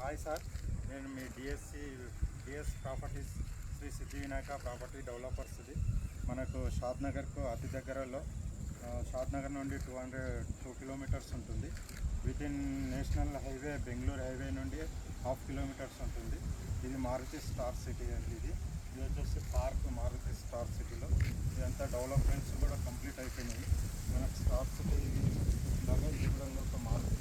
Hi sir, నేను మీ DS properties Shri సిద్ధి Vinayaka property డెవలపర్స్ది. మనకు షాద్నగర్కు అతి దగ్గరలో షాద్నగర్ నుండి 2 కిలోమీటర్స్ ఉంటుంది. Within national highway Bengaluru highway నుండి 1/2 కిలోమీటర్స్ ఉంటుంది. ఇది మారుతి స్టార్ సిటీ అండి. ఇది వచ్చేసి పార్క్ మారుతి స్టార్ సిటీలో. ఇదంతా డెవలప్మెంట్స్ కూడా కంప్లీట్ అయిపోయినాయి. మనకు స్టార్ సిటీ లాగా ఇది కూడా ఒక మారుతి